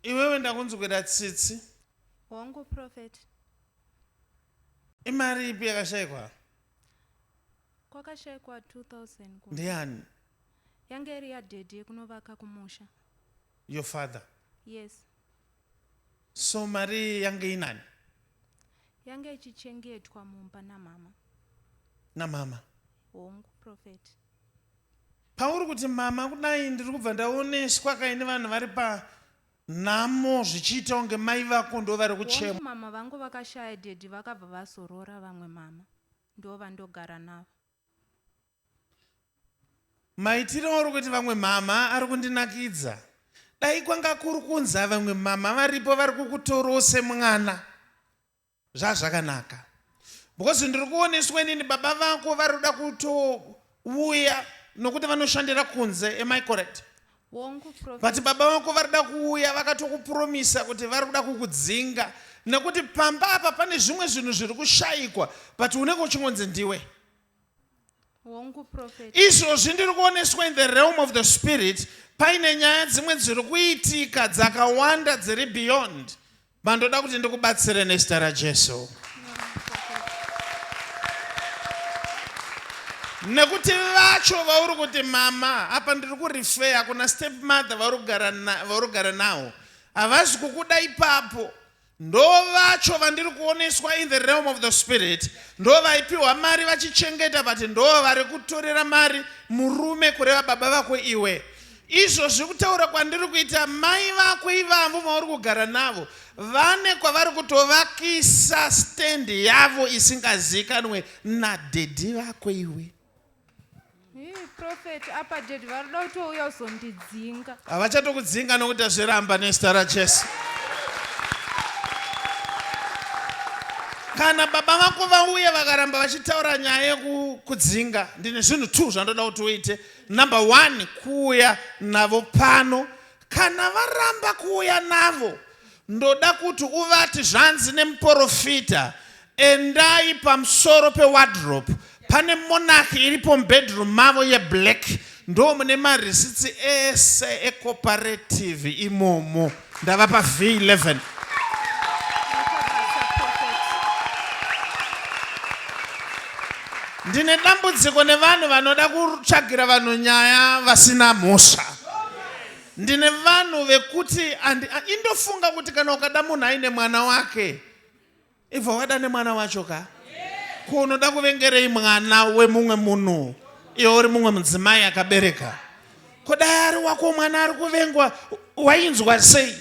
Iwewe ndakunzwira tsitsi. Wangu Prophet. Imari ipi yakashayikwa? Kwakashayikwa 2000. Ndiani? Yange iri ya daddy kunovaka kumusha. Your father? Yes. So mari yange inani? Yange ichichengetwa mumba na mama. Na mama? Wangu Prophet. Pauri kuti mama kudai ndiri kubva ndaoneswa kaine vanhu vari pa namo zvichiita kunge mai vako ndo vari kuchema. Mama vangu vakashaya daddy vakabva vasorora vamwe mama. Ndo vandogara navo. Maitiro uri kuti vamwe mama ari kundinakidza. Dai kwanga kuri kunza vamwe mama varipo vari kukutorose mwana. Zvazvakanaka. Because ndiri kuoneswa nini baba vako vari kuda kutouya nokuti vanoshandira kunze. Am I correct? But baba vako vari kuda kuuya vakatokupromisa kuti vari kuda kukudzinga nekuti pamba apa pane zvimwe zvinhu zviri kushayikwa but unenge uchingonzi ndiwe. Izvozvi ndiri kuoneswa in the realm of the spirit paine nyaya dzimwe dziri kuitika dzakawanda dziri beyond. Bandoda kuti ndikubatsire nezita raJesu. Nekuti vacho vauri kuti mama apa ndiri kurifeya kuna stepmother vauri kugara nawo havazi kukuda ipapo. Ndo vacho vandiri kuoneswa in the realm of the spirit ndo vaipiwa mari vachichengeta but ndo vari kutorera mari murume kureva baba vako iwe. Izvo zvikutaura kwandiri kuita mai vako ivambo vauri kugara navo vane kwavari kutovakisa stendi yavo isingazikanwe nadedhi vako iwe. Prophet apa daddy varida kutouya uzondidzinga. Havachatokudzinga nokuti zviramba nezita raJesu. Kana baba vako vauya vakaramba vachitaura nyaya yekudzinga, ndine zvinhu 2 zvandoda kuti uite. Number 1, kuuya navo pano. Kana varamba kuuya navo, ndoda kuti uvati zvanzi nemuprofita, endai pamusoro pewardrobe. Pane monarch iripo bedroom mavo ye black. Ndo mune marisitsi ese ecooperative imomo. Ndavapa V11. Ndine dambudziko nevanhu vanoda kutsvagira vanhu nyaya vasina mhosva. Ndine vanhu vekuti indofunga kuti kana ukada munhu aine mwana wake ibva wada nemwana wacho ka kunoda kuvengerei mwana wemumwe munhu iwe uri mumwe mudzimai akabereka. Kodai ari wako mwana ari kuvengwa wainzwa sei?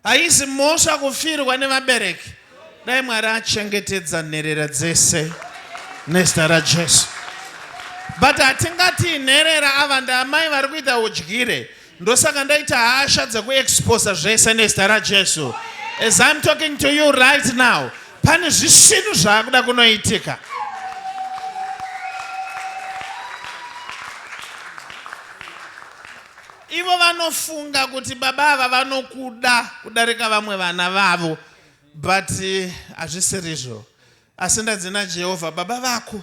Haisi mhosva kufirwa nevabereki. Dai Mwari achengetedza nherera dzese nezita raJesu. But hatingati nherera ava ndaamai vari kuita udyire. Ndosaka ndaita hasha dzekuexposa zvese nezita raJesu. As I'm talking to you right now, pane zvisinu zvaakuda kunoitika. Ivo vanofunga kuti baba ava vanokuda kudarika vamwe vana vavo, but hazvisirizvo. Asi ndadzina Jehovha baba vako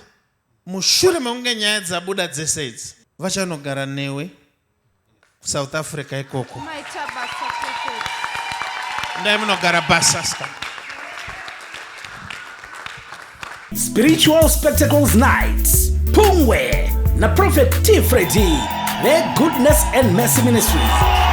mushure mekunge nyaya dzabuda dzese idzi vachanogara newe kuSouth Africa ikoko. Ndai munogara Basasta. Spiritual Spectacles Nights, Pungwe na Prophet T Freddy, their Goodness and Mercy Ministries.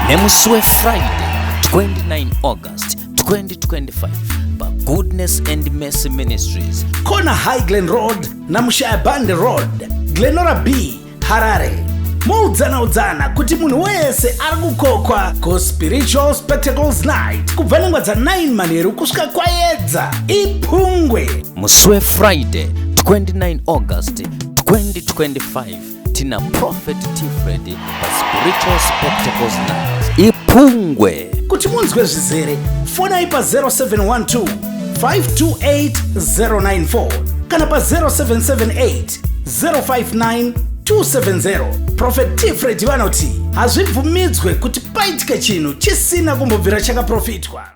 neMastepmother Friday, 29 August 2025 by Goodness and Mercy Ministries. Kona High Glen Road na Mushaabande Road, Glenora B, Harare. Mudzana kuti munhu wese ari kukokwa ku Spiritual Spectacles Night kubva nengwa dza 9 manheru kusvika kwaedza iPungwe. neMastepmother Friday, 29 August 2025 tina Prophet T Freddy pa Spiritual Spectacles Night iPungwe. Kuti munzwe zvizere, fonai pa 0712 528 094 kana pa 0778 059 270. Prophet T Freddy vanoti hazvibvumidzwe kuti paitike chinhu chisina kumbobvira chakaprofitwa.